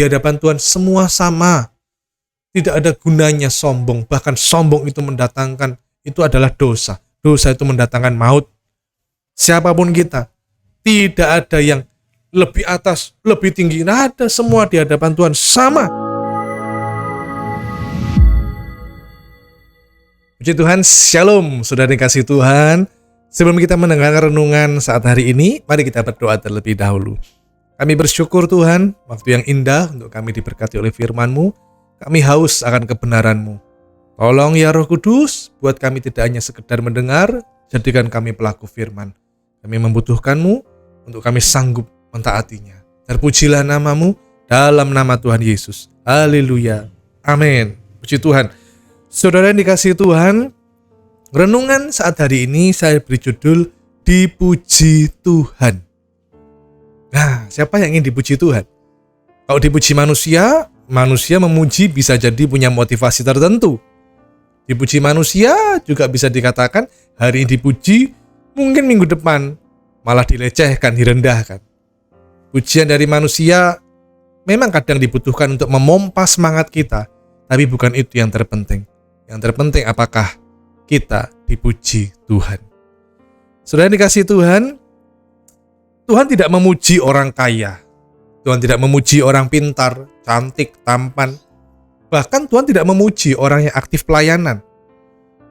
Di hadapan Tuhan semua sama. Tidak ada gunanya sombong. Bahkan sombong itu itu adalah dosa. Dosa itu mendatangkan maut. Siapapun kita, tidak ada yang lebih atas, lebih tinggi. Tidak ada, semua di hadapan Tuhan sama. Puji Tuhan, shalom, saudara dikasih Tuhan. Sebelum kita mendengarkan renungan saat hari ini, mari kita berdoa terlebih dahulu. Kami bersyukur Tuhan, waktu yang indah untuk kami diberkati oleh firman-Mu. Kami haus akan kebenaran-Mu. Tolong ya Roh Kudus, buat kami tidak hanya sekedar mendengar, jadikan kami pelaku firman. Kami membutuhkan-Mu untuk kami sanggup mentaatinya. Terpujilah nama-Mu dalam nama Tuhan Yesus. Haleluya. Amin. Puji Tuhan. Saudara yang dikasihi Tuhan, renungan saat hari ini saya beri judul Dipuji Tuhan. Nah, siapa yang ingin dipuji Tuhan? Kalau dipuji manusia memuji bisa jadi punya motivasi tertentu. Dipuji manusia juga bisa dikatakan hari ini dipuji, mungkin minggu depan malah dilecehkan, direndahkan. Pujian dari manusia memang kadang dibutuhkan untuk memompa semangat kita, tapi bukan itu yang terpenting. Yang terpenting apakah kita dipuji Tuhan. Saudara dikasih Tuhan, Tuhan tidak memuji orang kaya. Tuhan tidak memuji orang pintar, cantik, tampan. Bahkan Tuhan tidak memuji orang yang aktif pelayanan.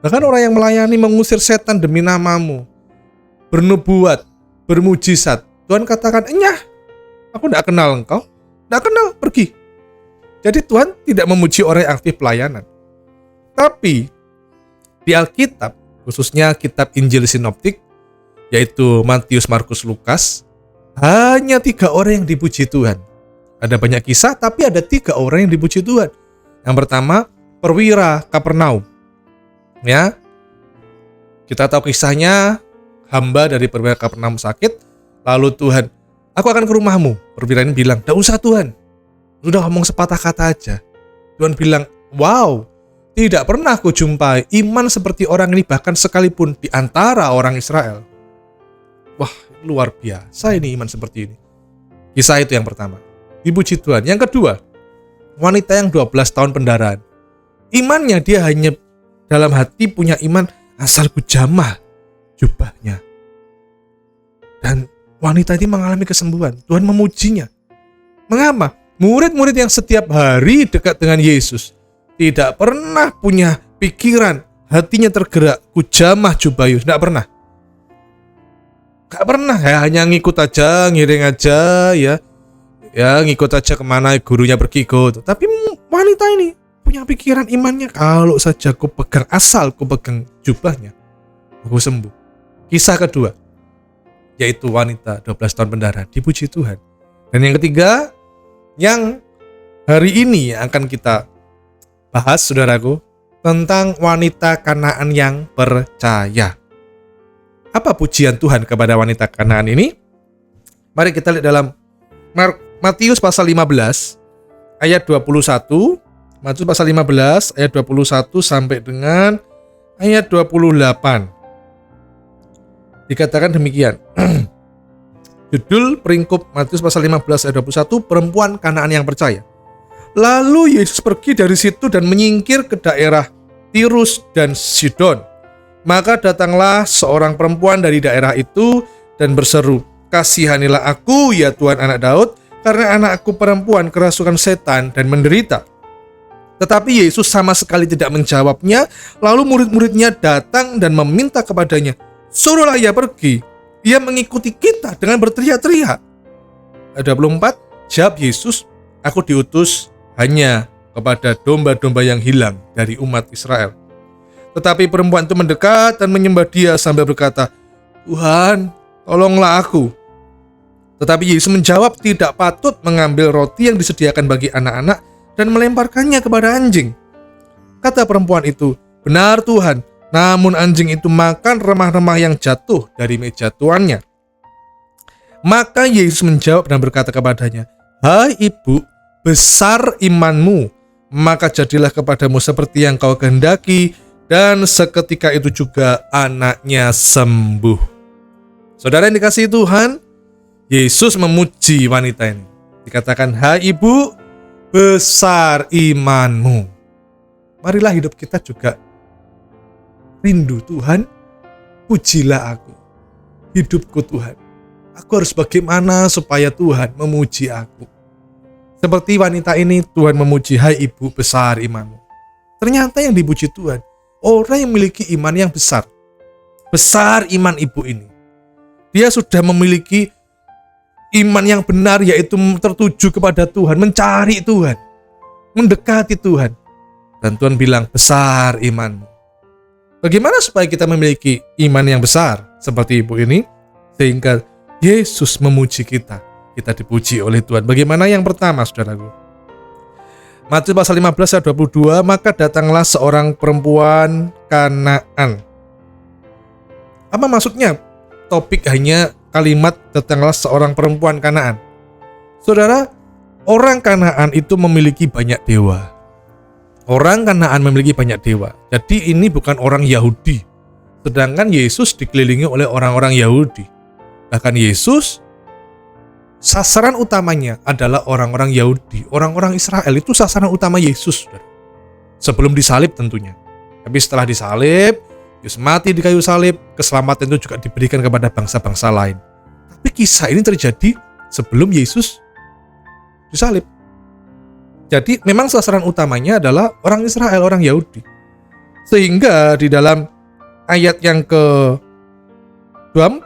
Bahkan orang yang melayani mengusir setan demi nama-Mu, bernubuat, bermujizat. Tuhan katakan, "Enyah, aku tidak kenal engkau, tidak kenal, pergi." Jadi Tuhan tidak memuji orang yang aktif pelayanan. Tapi di Alkitab, khususnya kitab Injil Sinoptik, yaitu Matius, Markus, Lukas, hanya 3 orang yang dipuji Tuhan. Ada banyak kisah, tapi ada 3 orang yang dipuji Tuhan. Yang pertama, perwira Kapernaum. Ya, kita tahu kisahnya, hamba dari perwira Kapernaum sakit, lalu Tuhan, "Aku akan ke rumahmu." Perwira ini bilang, "Tidak usah Tuhan, sudah ngomong sepatah kata aja." Tuhan bilang, "Wow, tidak pernah aku jumpai iman seperti orang ini bahkan sekalipun di antara orang Israel." Wah, luar biasa ini iman seperti ini. Kisah itu yang pertama. Dipuji Tuhan. Yang kedua, wanita yang 12 tahun pendarahan. Imannya dia hanya dalam hati punya iman, asal ku jamah jubahnya. Dan wanita ini mengalami kesembuhan. Tuhan memujinya. Mengapa? Murid-murid yang setiap hari dekat dengan Yesus tidak pernah punya pikiran, hatinya tergerak, ku jamah jubah Yesus. Tidak pernah. Gak pernah, ya, hanya ngikut aja, ngiring aja, ya ngikut aja kemana gurunya berkikut. Tapi wanita ini punya pikiran imannya, kalau saja ku pegang, asal ku pegang jubahnya, aku sembuh. Kisah kedua, yaitu wanita 12 tahun pendarahan, dipuji Tuhan. Dan yang ketiga, yang hari ini akan kita bahas, saudaraku, tentang wanita Kanaan yang percaya. Apa pujian Tuhan kepada wanita Kanaan ini? Mari kita lihat dalam Matius pasal 15 ayat 21. Matius pasal 15 ayat 21 sampai dengan ayat 28. Dikatakan demikian. Judul peringkup Matius pasal 15 ayat 21, perempuan Kanaan yang percaya. Lalu Yesus pergi dari situ dan menyingkir ke daerah Tirus dan Sidon. Maka datanglah seorang perempuan dari daerah itu dan berseru, "Kasihanilah aku ya Tuhan anak Daud, karena anakku perempuan kerasukan setan dan menderita." Tetapi Yesus sama sekali tidak menjawabnya. Lalu murid-muridnya datang dan meminta kepadanya, "Suruhlah ia pergi, ia mengikuti kita," dengan berteriak-teriak. Ayat 24, jawab Yesus, "Aku diutus hanya kepada domba-domba yang hilang dari umat Israel." Tetapi perempuan itu mendekat dan menyembah Dia sambil berkata, "Tuhan, tolonglah aku." Tetapi Yesus menjawab, "Tidak patut mengambil roti yang disediakan bagi anak-anak dan melemparkannya kepada anjing." Kata perempuan itu, "Benar Tuhan, namun anjing itu makan remah-remah yang jatuh dari meja tuannya." Maka Yesus menjawab dan berkata kepadanya, "Hai ibu, besar imanmu, maka jadilah kepadamu seperti yang kau kehendaki." Dan seketika itu juga anaknya sembuh. Saudara yang dikasihi Tuhan, Yesus memuji wanita ini. Dikatakan, "Hai ibu, besar imanmu. Marilah hidup kita juga rindu, Tuhan, pujilah aku, hidupku Tuhan. Aku harus bagaimana supaya Tuhan memuji aku. Seperti wanita ini, Tuhan memuji, hai ibu besar imanmu. Ternyata yang dipuji Tuhan, orang yang memiliki iman yang besar. Besar iman ibu ini. Dia sudah memiliki iman yang benar, yaitu tertuju kepada Tuhan, mencari Tuhan, mendekati Tuhan. Dan Tuhan bilang, besar imanmu. Bagaimana supaya kita memiliki iman yang besar seperti ibu ini, sehingga Yesus memuji kita, kita dipuji oleh Tuhan? Bagaimana? Yang pertama, saudaraku, Matius pasal 15 ayat 22, maka datanglah seorang perempuan Kanaan. Apa maksudnya topik hanya kalimat datanglah seorang perempuan Kanaan? Saudara, orang Kanaan itu memiliki banyak dewa. Orang Kanaan memiliki banyak dewa. Jadi ini bukan orang Yahudi. Sedangkan Yesus dikelilingi oleh orang-orang Yahudi. Bahkan Yesus, sasaran utamanya adalah orang-orang Yahudi. Orang-orang Israel itu sasaran utama Yesus. Sebelum disalib tentunya. Tapi setelah disalib, Yesus mati di kayu salib, keselamatan itu juga diberikan kepada bangsa-bangsa lain. Tapi kisah ini terjadi sebelum Yesus disalib. Jadi memang sasaran utamanya adalah orang Israel, orang Yahudi. Sehingga di dalam ayat yang ke-24,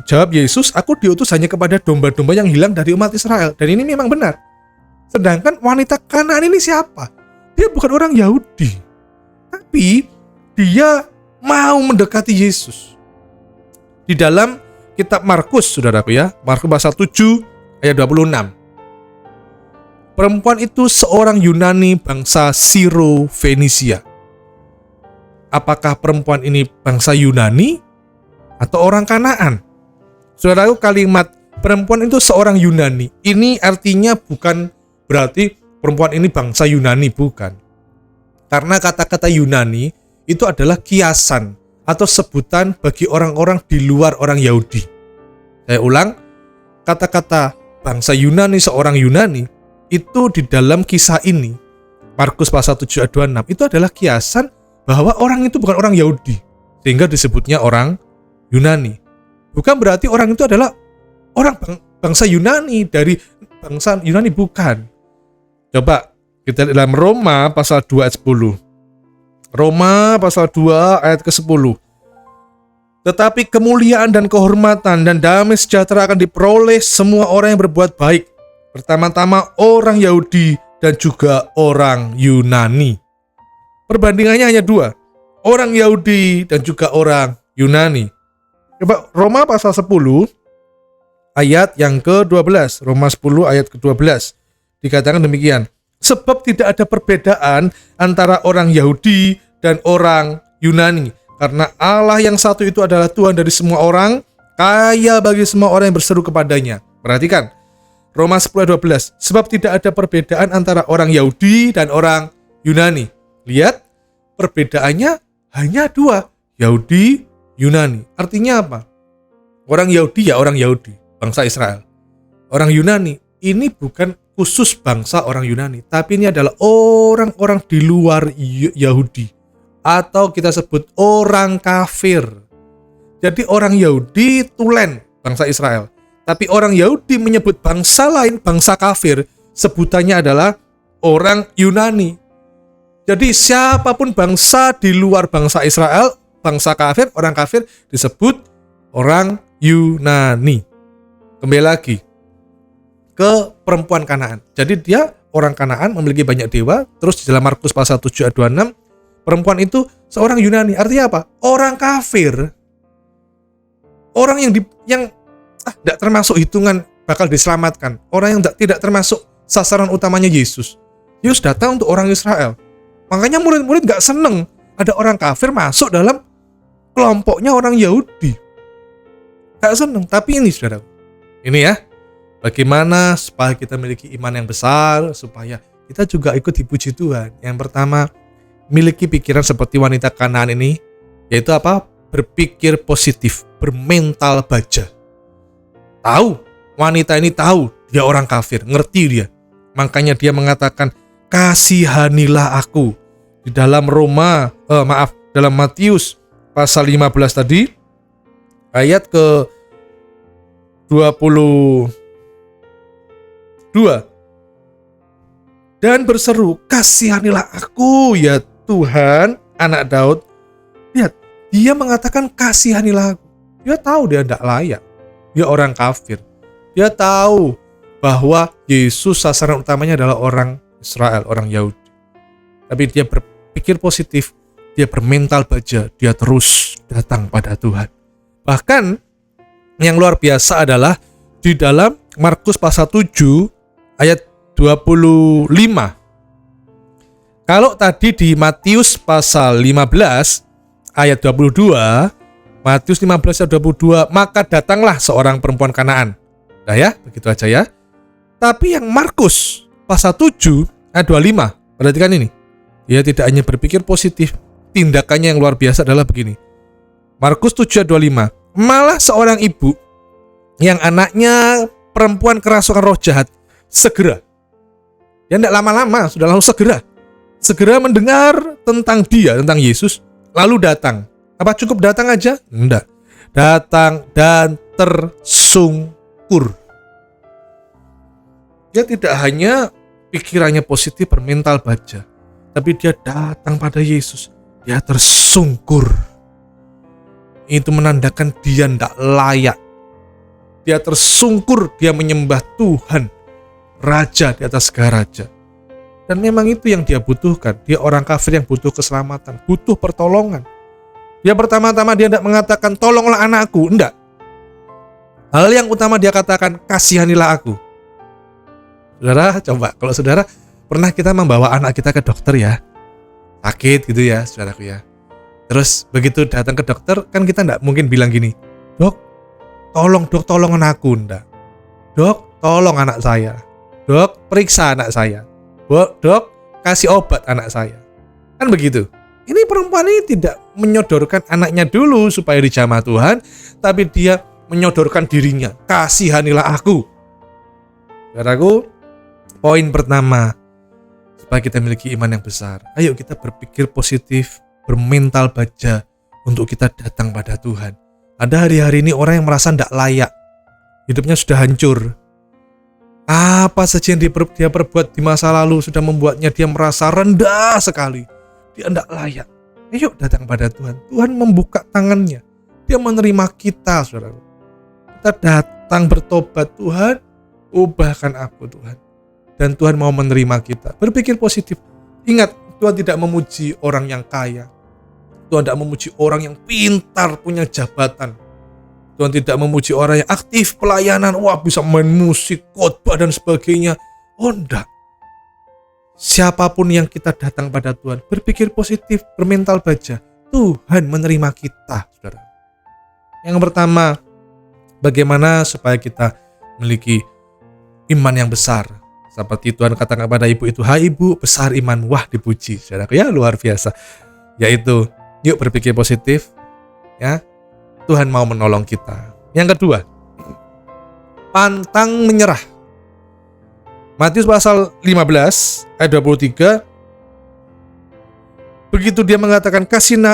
jawab Yesus, aku diutus hanya kepada domba-domba yang hilang dari umat Israel. Dan ini memang benar. Sedangkan wanita Kanaan ini siapa? Dia bukan orang Yahudi. Tapi dia mau mendekati Yesus. Di dalam kitab Markus, saudaraku ya, Markus pasal 7 ayat 26. Perempuan itu seorang Yunani bangsa Siro-Fenisia. Apakah perempuan ini bangsa Yunani atau orang Kanaan? Saudaraku, kalimat perempuan itu seorang Yunani, ini artinya bukan berarti perempuan ini bangsa Yunani, bukan. Karena kata-kata Yunani itu adalah kiasan atau sebutan bagi orang-orang di luar orang Yahudi. Saya ulang, kata-kata bangsa Yunani, seorang Yunani, itu di dalam kisah ini, Markus pasal 7 ayat 26, itu adalah kiasan bahwa orang itu bukan orang Yahudi, sehingga disebutnya orang Yunani. Bukan berarti orang itu adalah orang bangsa Yunani, dari bangsa Yunani, bukan. Coba kita dalam Roma pasal 2 ayat 10. Roma pasal 2 ayat ke-10. Tetapi kemuliaan dan kehormatan dan damai sejahtera akan diperoleh semua orang yang berbuat baik, pertama-tama orang Yahudi dan juga orang Yunani. Perbandingannya hanya dua, orang Yahudi dan juga orang Yunani. Coba Roma pasal 10 ayat yang ke-12. Roma 10 ayat ke-12 dikatakan demikian. Sebab tidak ada perbedaan antara orang Yahudi dan orang Yunani, karena Allah yang satu itu adalah Tuhan dari semua orang, kaya bagi semua orang yang berseru kepadanya. Perhatikan, Roma 10 ayat 12. Sebab tidak ada perbedaan antara orang Yahudi dan orang Yunani. Lihat, perbedaannya hanya dua, Yahudi, Yunani. Artinya apa? Orang Yahudi ya orang Yahudi, bangsa Israel. Orang Yunani ini bukan khusus bangsa orang Yunani, tapi ini adalah orang-orang di luar Yahudi, atau kita sebut orang kafir. Jadi orang Yahudi tulen bangsa Israel, tapi orang Yahudi menyebut bangsa lain, bangsa kafir, sebutannya adalah orang Yunani. Jadi siapapun bangsa di luar bangsa Israel, bangsa kafir, orang kafir, disebut orang Yunani. Kembali lagi ke perempuan Kanaan. Jadi dia orang Kanaan, memiliki banyak dewa. Terus di dalam Markus pasal 7 ayat 26, perempuan itu seorang Yunani. Artinya apa? Orang kafir. Orang yang tidak termasuk hitungan bakal diselamatkan. Orang yang tidak termasuk sasaran utamanya Yesus. Yesus datang untuk orang Israel. Makanya murid-murid gak seneng ada orang kafir masuk dalam kelompoknya orang Yahudi. Gak seneng. Tapi ini saudara, ini ya, bagaimana supaya kita memiliki iman yang besar, supaya kita juga ikut dipuji Tuhan. Yang pertama, miliki pikiran seperti wanita Kanaan ini, yaitu apa? Berpikir positif, bermental baja. Tahu, wanita ini tahu dia orang kafir, ngerti dia. Makanya dia mengatakan, kasihanilah aku. Di dalam dalam Matius pasal 15 tadi, ayat ke 22. Dan berseru, kasihanilah aku ya Tuhan, anak Daud. Lihat, dia mengatakan kasihanilah aku. Dia tahu dia tidak layak. Dia orang kafir. Dia tahu bahwa Yesus sasaran utamanya adalah orang Israel, orang Yahudi. Tapi dia berpikir positif, dia bermental baja, dia terus datang pada Tuhan. Bahkan yang luar biasa adalah di dalam Markus pasal 7 ayat 25. Kalau tadi di Matius pasal 15 ayat 22, Matius 15 ayat 22, maka datanglah seorang perempuan Kanaan. Nah ya, begitu aja ya. Tapi yang Markus pasal 7 ayat 25, perhatikan ini. Dia tidak hanya berpikir positif, tindakannya yang luar biasa adalah begini. Markus 7 ayat 25, malah seorang ibu yang anaknya perempuan kerasukan roh jahat segera, dia tidak lama-lama, sudah langsung segera mendengar tentang Yesus, lalu datang. Apa cukup datang aja? Tidak. Datang dan tersungkur. Dia tidak hanya pikirannya positif, bermental baja, tapi dia datang pada Yesus. Dia tersungkur. Itu menandakan dia tidak layak. Dia tersungkur, dia menyembah Tuhan, Raja di atas segala raja. Dan memang itu yang dia butuhkan. Dia orang kafir yang butuh keselamatan, butuh pertolongan. Dia pertama-tama dia tidak mengatakan tolonglah anakku, enggak. Hal yang utama dia katakan, kasihanilah aku. Saudara, coba kalau saudara pernah kita membawa anak kita ke dokter ya, sakit gitu ya, saudaraku ya. Terus begitu datang ke dokter, kan kita enggak mungkin bilang gini, dok, tolong anakku, enggak. Dok, tolong anak saya. Dok, periksa anak saya. Dok, kasih obat anak saya. Kan begitu. Ini perempuan ini tidak menyodorkan anaknya dulu supaya dijamah Tuhan, tapi dia menyodorkan dirinya. Kasihanilah aku. Saudaraku, poin pertama, supaya kita memiliki iman yang besar. Ayo kita berpikir positif, bermental baja untuk kita datang pada Tuhan. Ada hari-hari ini orang yang merasa tidak layak. Hidupnya sudah hancur. Apa saja yang dia perbuat di masa lalu sudah membuatnya dia merasa rendah sekali. Dia tidak layak. Ayo datang pada Tuhan. Tuhan membuka tangannya. Dia menerima kita, saudara. Kita datang bertobat, Tuhan, ubahkan aku, Tuhan. Dan Tuhan mau menerima kita. Berpikir positif. Ingat, Tuhan tidak memuji orang yang kaya. Tuhan tidak memuji orang yang pintar, punya jabatan. Tuhan tidak memuji orang yang aktif pelayanan, wah bisa main musik, khotbah dan sebagainya. Oh enggak. Siapapun yang kita datang pada Tuhan, berpikir positif, bermental baja, Tuhan menerima kita, saudara. Yang pertama, bagaimana supaya kita memiliki iman yang besar. Seperti Tuhan katakan kepada ibu itu, hai ibu, besar iman, wah dipuji, saudara. Ya luar biasa. Yaitu, yuk berpikir positif, ya. Tuhan mau menolong kita. Yang kedua, pantang menyerah. Matius pasal 15 ayat 23. Begitu dia mengatakan,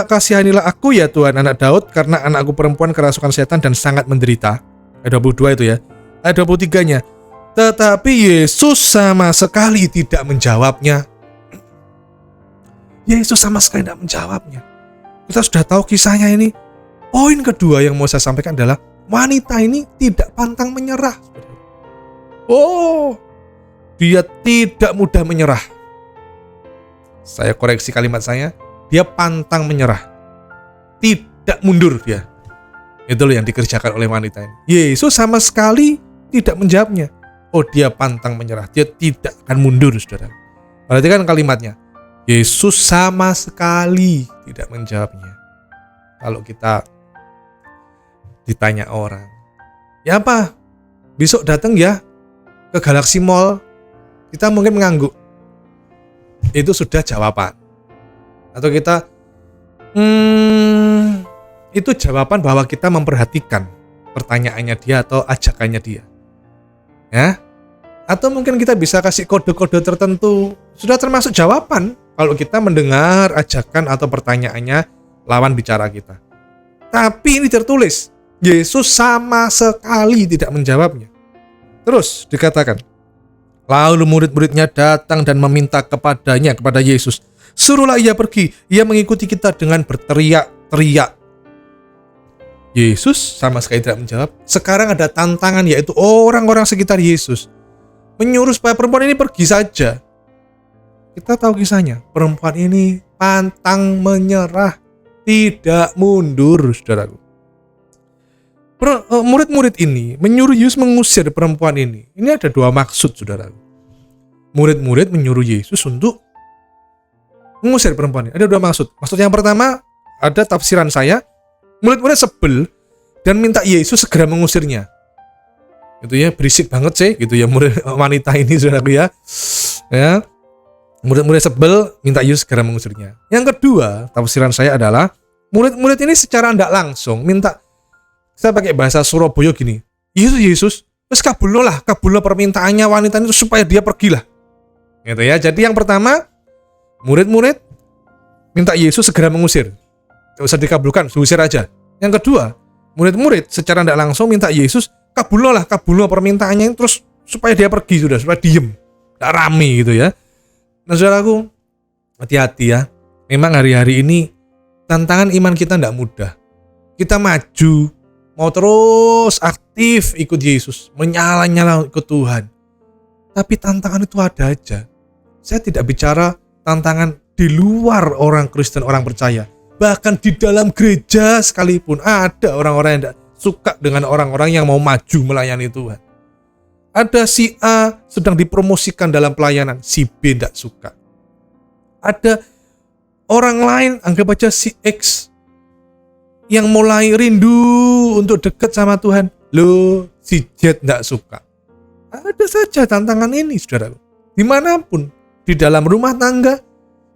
kasihanilah aku ya Tuhan anak Daud, karena anakku perempuan kerasukan setan dan sangat menderita. Ayat 22 itu ya. Ayat 23-nya. Tetapi Yesus sama sekali tidak menjawabnya. Yesus sama sekali tidak menjawabnya. Kita sudah tahu kisahnya ini. Poin kedua yang mau saya sampaikan adalah wanita ini tidak pantang menyerah. Oh, dia tidak mudah menyerah. Saya koreksi kalimat saya, dia pantang menyerah. Tidak mundur dia. Itu loh yang dikerjakan oleh wanita ini. Yesus sama sekali tidak menjawabnya. Oh, dia pantang menyerah. Dia tidak akan mundur, saudara. Perhatikan kalimatnya. Yesus sama sekali tidak menjawabnya. Kalau kita ditanya orang, ya apa? Besok datang ya ke Galaxy Mall, kita mungkin mengangguk. Itu sudah jawaban. Atau kita, itu jawaban bahwa kita memperhatikan pertanyaannya dia atau ajakannya dia. Ya, Atau mungkin kita bisa kasih kode-kode tertentu. Sudah termasuk jawaban kalau kita mendengar ajakan atau pertanyaannya lawan bicara kita. Tapi ini tertulis, Yesus sama sekali tidak menjawabnya. Terus dikatakan, lalu murid-muridnya datang dan meminta kepada Yesus, suruhlah ia pergi, ia mengikuti kita dengan berteriak-teriak. Yesus sama sekali tidak menjawab. Sekarang ada tantangan, yaitu orang-orang sekitar Yesus menyuruh supaya perempuan ini pergi saja. Kita tahu kisahnya, perempuan ini pantang menyerah, tidak mundur, saudaraku. Murid-murid ini menyuruh Yesus mengusir perempuan ini. Ini ada dua maksud, saudaraku. Murid-murid menyuruh Yesus untuk mengusir perempuan ini. Ada dua maksud. Maksud yang pertama, ada tafsiran saya, murid-murid sebel dan minta Yesus segera mengusirnya. Itu ya, berisik banget sih, gitu ya murid wanita ini, saudaraku ya. Ya. Murid-murid sebel minta Yesus segera mengusirnya. Yang kedua, tafsiran saya adalah murid-murid ini secara tidak langsung minta, saya pakai bahasa Surabaya gini, Yesus, terus kabulno permintaannya wanita itu supaya dia pergilah. Gitu ya. Jadi yang pertama, murid-murid minta Yesus segera mengusir. Tidak usah dikabulkan, diusir aja. Yang kedua, murid-murid secara tidak langsung minta Yesus kabulno permintaannya terus supaya dia pergi, supaya diem, tidak rame gitu ya. Nah, saudaraku, hati-hati ya. Memang hari-hari ini tantangan iman kita tidak mudah. Kita maju, mau terus aktif ikut Yesus, menyala-nyala ikut Tuhan. Tapi tantangan itu ada aja. Saya tidak bicara tantangan di luar orang Kristen, orang percaya. Bahkan di dalam gereja sekalipun ada orang-orang yang tidak suka dengan orang-orang yang mau maju melayani Tuhan. Ada si A sedang dipromosikan dalam pelayanan, si B tidak suka. Ada orang lain, anggap aja si X, yang mulai rindu untuk dekat sama Tuhan. Loh, si Z tidak suka. Ada saja tantangan ini, saudara. Dimanapun, di dalam rumah tangga,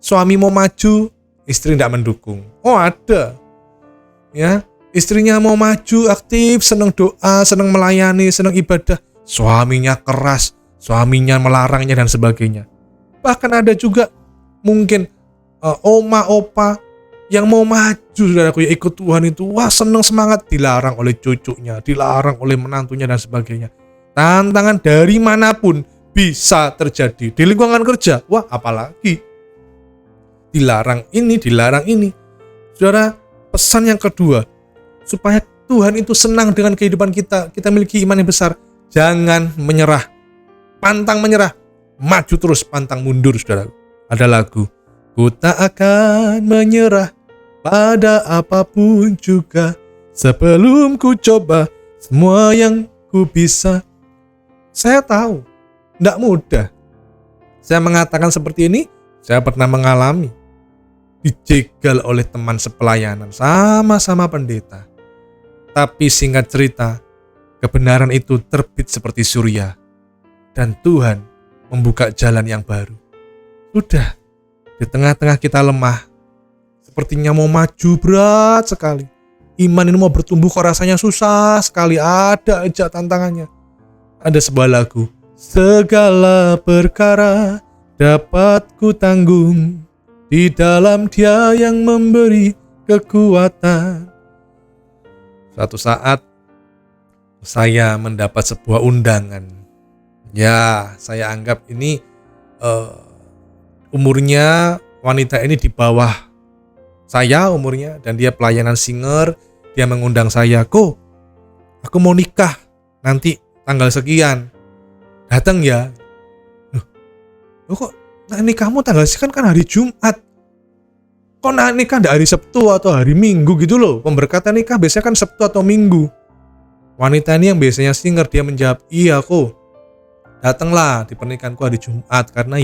suami mau maju, istri tidak mendukung. Oh, ada. Ya, istrinya mau maju, aktif, senang doa, senang melayani, senang ibadah. Suaminya keras, suaminya melarangnya dan sebagainya. Bahkan ada juga mungkin oma opa yang mau maju, saudaraku, ya ikut Tuhan itu, wah senang semangat, dilarang oleh cucunya, dilarang oleh menantunya dan sebagainya. Tantangan dari manapun bisa terjadi. Di lingkungan kerja, wah apalagi dilarang ini. Saudara, pesan yang kedua, supaya Tuhan itu senang dengan kehidupan kita miliki iman yang besar. Jangan menyerah, pantang menyerah, maju terus, pantang mundur, saudara. Ada lagu, ku tak akan menyerah pada apapun juga, sebelum ku coba semua yang ku bisa. Saya tahu, tidak mudah. Saya mengatakan seperti ini, saya pernah mengalami. Dijegal oleh teman sepelayanan, sama-sama pendeta. Tapi singkat cerita, kebenaran itu terbit seperti surya, dan Tuhan membuka jalan yang baru. Sudah, di tengah-tengah kita lemah, sepertinya mau maju berat sekali. Iman ini mau bertumbuh kok rasanya susah sekali, ada aja tantangannya. Ada sebuah lagu, segala perkara dapat ku tanggung di dalam Dia yang memberi kekuatan. Suatu saat saya mendapat sebuah undangan. Ya, saya anggap ini umurnya wanita ini di bawah saya umurnya, dan dia pelayanan singer. Dia mengundang saya, "Ko, aku mau nikah nanti tanggal sekian. Datang ya." Loh kok nikahmu tanggal sekian, kan hari Jumat. Kok nikah enggak hari Sabtu atau hari Minggu gitu loh. Pemberkatan nikah biasanya kan Sabtu atau Minggu. Wanita ini yang biasanya singer, dia menjawab, "Iya kok, datanglah di pernikahanku hari Jumat, karena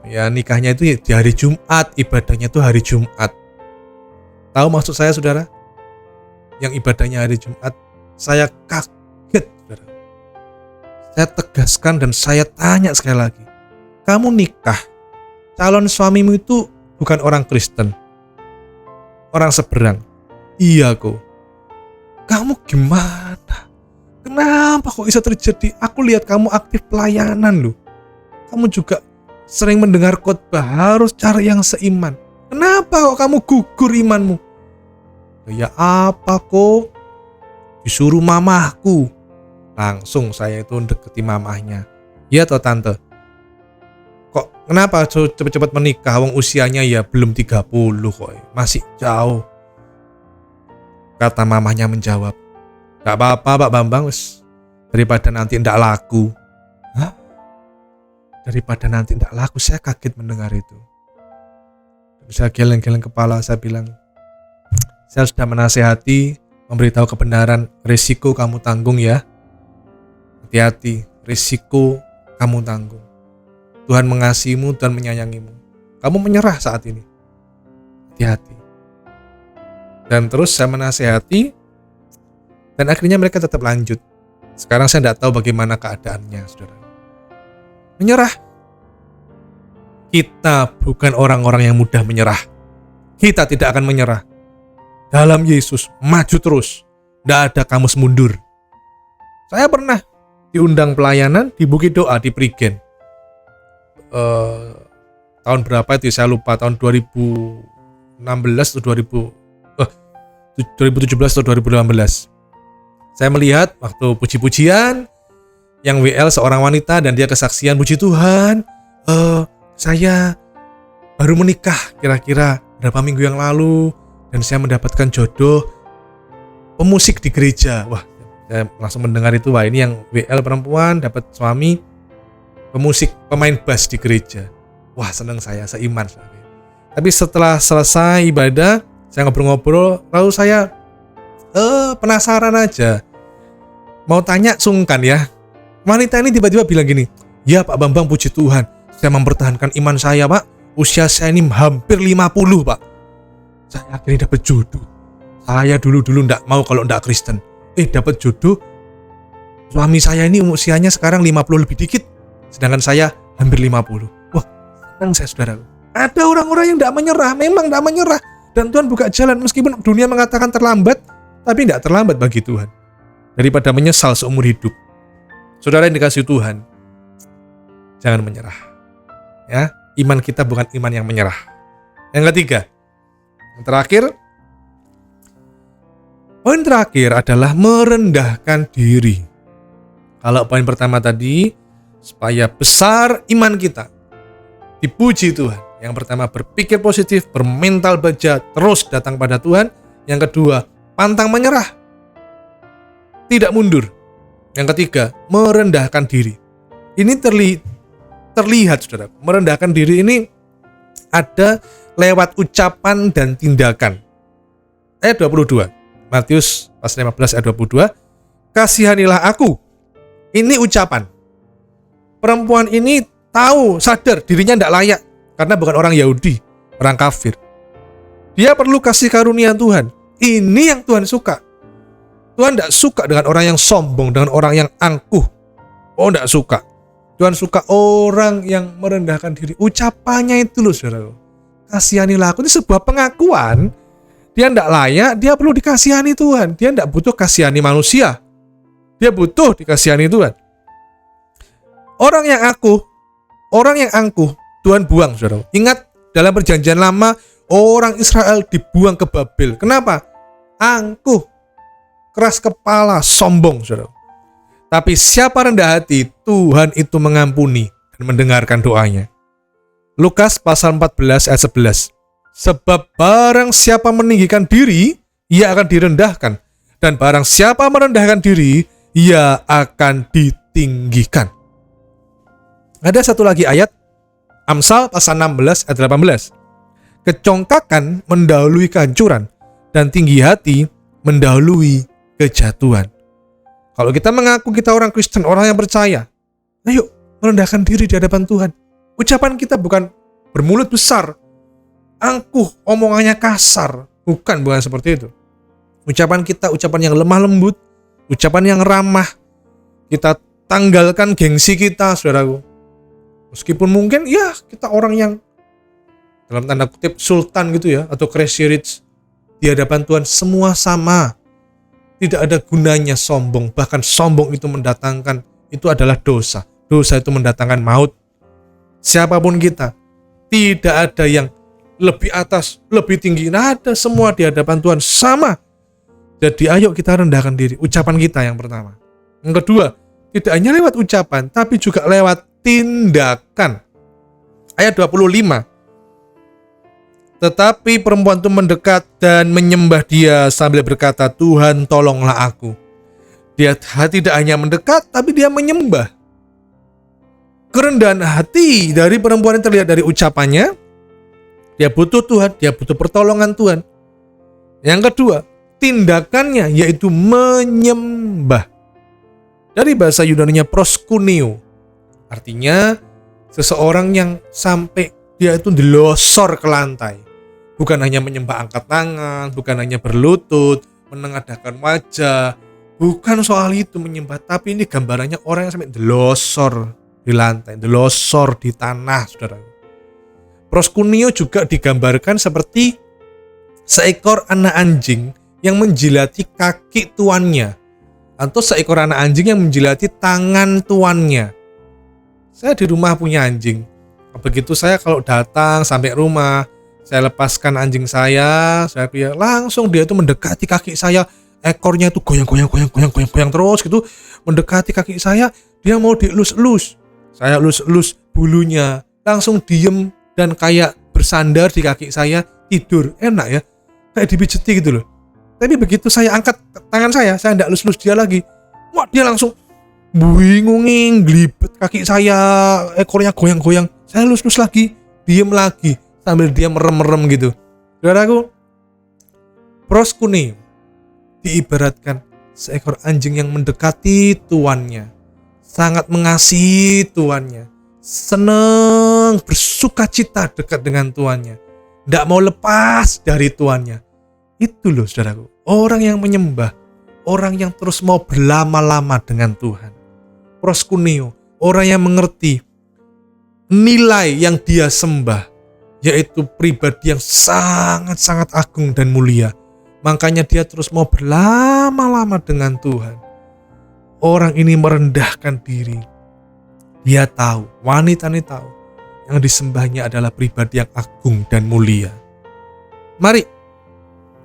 ya nikahnya itu di hari Jumat, ibadahnya itu hari Jumat." Tahu maksud saya, saudara? Yang ibadahnya hari Jumat. Saya kaget, saudara. Saya tegaskan dan saya tanya sekali lagi, kamu nikah, calon suamimu itu bukan orang Kristen, orang seberang? Iya kok. Kamu gimana Kenapa kok bisa terjadi? Aku lihat kamu aktif pelayanan loh. Kamu juga sering mendengar khotbah, harus cari yang seiman. Kenapa kok kamu gugur imanmu? Ya apa kok? Disuruh mamahku. Langsung saya itu deketi mamahnya. Ya toh tante. Kok kenapa cepet-cepet menikah? Wong usianya ya belum 30 kok. Masih jauh. Kata mamahnya menjawab, gak apa-apa Pak Bambang, wis. Daripada nanti ndak laku. Hah? Daripada nanti ndak laku, saya kaget mendengar itu. Saya geleng-geleng kepala, saya bilang, saya sudah menasehati, memberitahu kebenaran, risiko kamu tanggung ya. Hati-hati, risiko kamu tanggung. Tuhan mengasihimu, Tuhan menyayangimu. Kamu menyerah saat ini. Hati-hati. Dan terus saya menasehati, dan akhirnya mereka tetap lanjut. Sekarang saya tidak tahu bagaimana keadaannya, saudara. Menyerah. Kita bukan orang-orang yang mudah menyerah. Kita tidak akan menyerah. Dalam Yesus, maju terus. Tidak ada kamus mundur. Saya pernah diundang pelayanan di Bukit Doa di Prigen. Tahun berapa itu saya lupa, tahun 2016 atau 2017 atau 2018. Saya melihat waktu puji-pujian yang WL seorang wanita dan dia kesaksian, puji Tuhan, saya baru menikah kira-kira berapa minggu yang lalu dan saya mendapatkan jodoh pemusik di gereja. Wah, saya langsung mendengar itu, wah ini yang WL perempuan dapat suami pemusik, pemain bass di gereja. Wah, senang saya, seiman. Tapi setelah selesai ibadah, saya ngobrol-ngobrol, lalu saya penasaran aja. Mau tanya sungkan ya. Wanita ini tiba-tiba bilang gini, ya Pak Bambang, puji Tuhan, saya mempertahankan iman saya Pak. Usia saya ini hampir 50 Pak. Saya akhirnya dapat jodoh. Saya dulu ndak mau kalau ndak Kristen. Dapat jodoh. Suami saya ini usianya sekarang 50 lebih dikit. Sedangkan saya hampir 50. Wah, senang saya saudara. Ada orang-orang yang ndak menyerah, memang ndak menyerah. Dan Tuhan buka jalan, meskipun dunia mengatakan terlambat, tapi tidak terlambat bagi Tuhan. Daripada menyesal seumur hidup. Saudara yang dikasihi Tuhan, jangan menyerah. Ya, iman kita bukan iman yang menyerah. Yang ketiga, poin terakhir adalah merendahkan diri. Kalau poin pertama tadi, supaya besar iman kita, dipuji Tuhan. Yang pertama, berpikir positif, bermental baja, terus datang pada Tuhan. Yang kedua, pantang menyerah, tidak mundur. Yang ketiga, merendahkan diri. Ini terlihat, saudara. Merendahkan diri ini ada lewat ucapan dan tindakan. Ayat 22, Matius pas 15 ayat 22, kasihanilah aku. Ini ucapan. Perempuan ini tahu, sadar dirinya tidak layak. Karena bukan orang Yahudi, orang kafir. Dia perlu kasih karunia Tuhan. Ini yang Tuhan suka. Tuhan tidak suka dengan orang yang sombong, dengan orang yang angkuh. Oh, tidak suka. Tuhan suka orang yang merendahkan diri. Ucapannya itu loh, saudara. Kasihanilah aku. Ini sebuah pengakuan. Dia tidak layak, dia perlu dikasihani Tuhan. Dia tidak butuh kasihani manusia. Dia butuh dikasihani Tuhan. Orang yang angkuh, Tuhan buang, saudara. Ingat, dalam perjanjian lama, orang Israel dibuang ke Babel. Kenapa? Angkuh, keras kepala, sombong, saudara. Tapi siapa rendah hati, Tuhan itu mengampuni dan mendengarkan doanya. Lukas pasal 14 ayat 11. Sebab barang siapa meninggikan diri, ia akan direndahkan. Dan barang siapa merendahkan diri, ia akan ditinggikan. Ada satu lagi ayat, Amsal pasal 16 ayat 18. Kecongkakan mendahului kehancuran dan tinggi hati mendahului kejatuhan. Kalau kita mengaku kita orang Kristen, orang yang percaya, ayo merendahkan diri di hadapan Tuhan. Ucapan kita bukan bermulut besar, angkuh, omongannya kasar. Bukan seperti itu. Ucapan kita ucapan yang lemah lembut, ucapan yang ramah. Kita tanggalkan gengsi kita, saudaraku. Meskipun mungkin ya kita orang yang dalam tanda kutip sultan gitu ya, atau crazy rich, di hadapan Tuhan semua sama. Tidak ada gunanya sombong. Bahkan sombong itu mendatangkan, itu adalah dosa. Dosa itu mendatangkan maut. Siapapun kita, tidak ada yang lebih atas, lebih tinggi. Tidak ada, semua di hadapan Tuhan sama. Jadi ayo kita rendahkan diri. Ucapan kita yang pertama. Yang kedua, tidak hanya lewat ucapan, tapi juga lewat tindakan. Ayat 25. Tetapi perempuan itu mendekat dan menyembah dia sambil berkata, Tuhan tolonglah aku. Dia tidak hanya mendekat, tapi dia menyembah. Kerendahan hati dari perempuan yang terlihat dari ucapannya. Dia butuh Tuhan, dia butuh pertolongan Tuhan. Yang kedua, tindakannya yaitu menyembah. Dari bahasa Yunani-nya proskuneo. Artinya seseorang yang sampai dia itu dilosor ke lantai. Bukan hanya menyembah angkat tangan, bukan hanya berlutut, menengadahkan wajah. Bukan soal itu menyembah, tapi ini gambarannya orang yang sampai dilosor di lantai, dilosor di tanah, saudara. Proskuneo juga digambarkan seperti seekor anak anjing yang menjilati kaki tuannya, atau seekor anak anjing yang menjilati tangan tuannya. Saya di rumah punya anjing. Begitu saya kalau datang sampai rumah, saya lepaskan anjing saya biar langsung dia itu mendekati kaki saya, ekornya itu goyang terus gitu, mendekati kaki saya, dia mau dielus-elus. Saya elus-elus bulunya, langsung diem dan kayak bersandar di kaki saya, tidur, enak ya, kayak dipijeti gitu loh. Tapi begitu saya angkat tangan saya enggak elus-elus dia lagi, wah dia langsung bingungin, gelibet kaki saya, ekornya goyang-goyang, saya elus-elus lagi, diem lagi, sambil dia merem-merem gitu. Saudaraku, proskuneo diibaratkan seekor anjing yang mendekati tuannya, sangat mengasihi tuannya, senang, bersuka cita dekat dengan tuannya, tidak mau lepas dari tuannya. Itu loh saudaraku, orang yang menyembah, orang yang terus mau berlama-lama dengan Tuhan. Proskuneo, orang yang mengerti nilai yang dia sembah, yaitu pribadi yang sangat-sangat agung dan mulia. Makanya dia terus mau berlama-lama dengan Tuhan. Orang ini merendahkan diri. Dia tahu, wanita ini tahu, yang disembahnya adalah pribadi yang agung dan mulia. Mari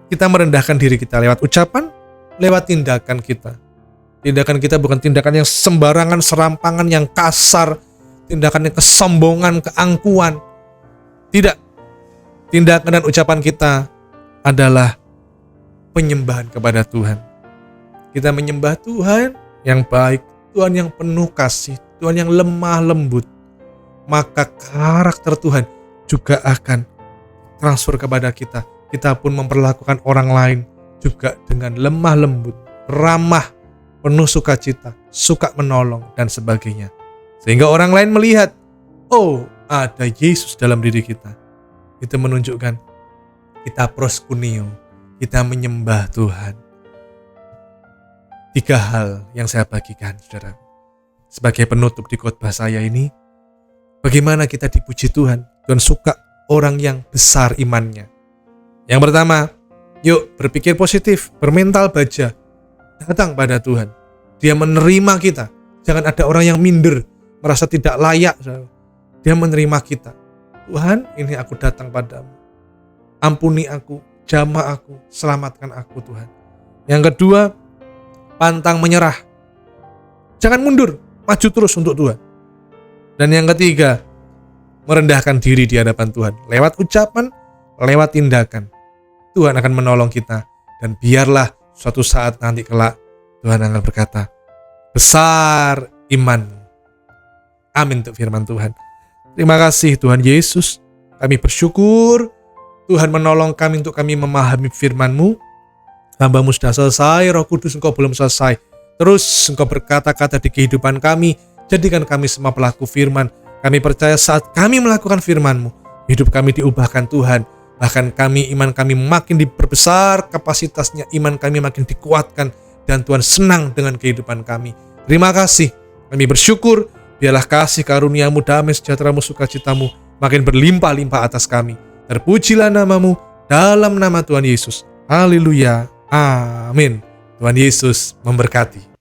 kita merendahkan diri kita lewat ucapan, lewat tindakan kita. Tindakan kita bukan tindakan yang sembarangan, serampangan, yang kasar, tindakan yang kesombongan, keangkuhan. Tidak. Tindakan dan ucapan kita adalah penyembahan kepada Tuhan. Kita menyembah Tuhan yang baik, Tuhan yang penuh kasih, Tuhan yang lemah lembut. Maka karakter Tuhan juga akan transfer kepada kita. Kita pun memperlakukan orang lain juga dengan lemah lembut, ramah, penuh sukacita, suka menolong, dan sebagainya. Sehingga orang lain melihat, oh, ada Yesus dalam diri kita. Itu menunjukkan kita proskuneo, kita menyembah Tuhan. 3 hal yang saya bagikan, saudara. Sebagai penutup di khotbah saya ini, bagaimana kita dipuji Tuhan. Tuhan suka orang yang besar imannya. Yang pertama, yuk berpikir positif, bermental baja, datang pada Tuhan. Dia menerima kita. Jangan ada orang yang minder, merasa tidak layak. Dia menerima kita. Tuhan, ini aku datang padamu. Ampuni aku, jamah aku, selamatkan aku Tuhan. Yang kedua, pantang menyerah. Jangan mundur, maju terus untuk Tuhan. Dan yang ketiga, merendahkan diri di hadapan Tuhan. Lewat ucapan, lewat tindakan. Tuhan akan menolong kita. Dan biarlah suatu saat nanti kelak Tuhan akan berkata, besar imanmu. Amin untuk firman Tuhan. Terima kasih Tuhan Yesus. Kami bersyukur Tuhan menolong kami untuk kami memahami firman-Mu. Hamba-Mu sudah selesai, Roh Kudus Engkau belum selesai. Terus Engkau berkata-kata di kehidupan kami. Jadikan kami semua pelaku firman. Kami percaya saat kami melakukan firman-Mu, hidup kami diubahkan Tuhan. Bahkan iman kami makin diperbesar kapasitasnya, iman kami makin dikuatkan. Dan Tuhan senang dengan kehidupan kami. Terima kasih. Kami bersyukur. Biarlah kasih karunia-Mu, damai sejahtera-Mu, sukacita-Mu makin berlimpah-limpah atas kami. Terpujilah nama-Mu dalam nama Tuhan Yesus. Haleluya. Amin. Tuhan Yesus memberkati.